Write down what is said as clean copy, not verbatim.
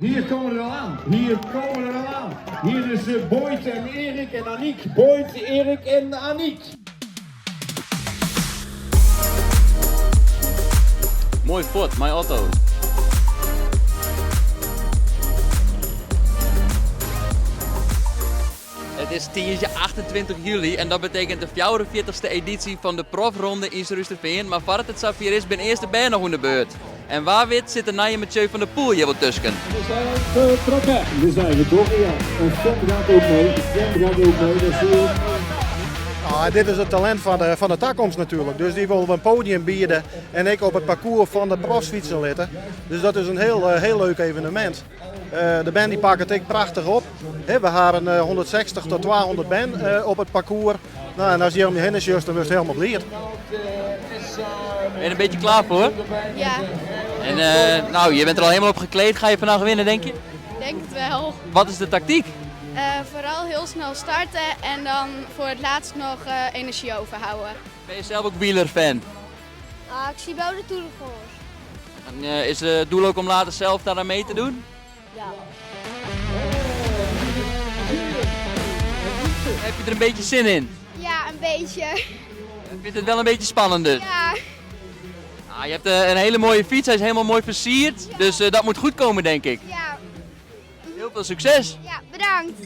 Hier komen we er al aan. Hier komen we er al aan. Hier is Boyd en Erik en Aniek. Boyd, Erik en Aniek. Mooi Ford, mijn auto. Het is tiertje 28 juli en dat betekent de 44ste editie van de profronde in Ruisterveen. Maar voor het zover is, ben eerst de band nog in de beurt. En waar wit zit de nije Mathieu van der Poel hier wat tussen. We zijn vertrokken. We zijn vertrokken, ja. En Fem gaat ook mee. Fem gaat ook mee, dat zie je. Dit is het talent van de toekomst natuurlijk. Dus die willen we een podium bieden en ik op het parcours van de profsfietsen letten. Dus dat is een heel leuk evenement. De band die pakt het prachtig op. We hebben 160 tot 200 band op het parcours. Nou, en als je om je heen is, dan is het helemaal geleerd. Ben je een beetje klaar voor? Ja, En nou, je bent er al helemaal op gekleed. Ga je vandaag winnen, denk je? denk het wel. Wat is de tactiek? Vooral heel snel starten en dan voor het laatst nog energie overhouden. Ben je zelf ook wielerfan? Ik zie wel de Tour de France. En, is het doel ook om later zelf daar aan mee te doen? Ja. Heb je er een beetje zin in? Ja, een beetje. Ik vind het wel een beetje spannend dus. Ja. Ah, je hebt een hele mooie fiets, hij is helemaal mooi versierd. Dus dat moet goed komen denk ik. Ja, Heel veel succes! ja, bedankt.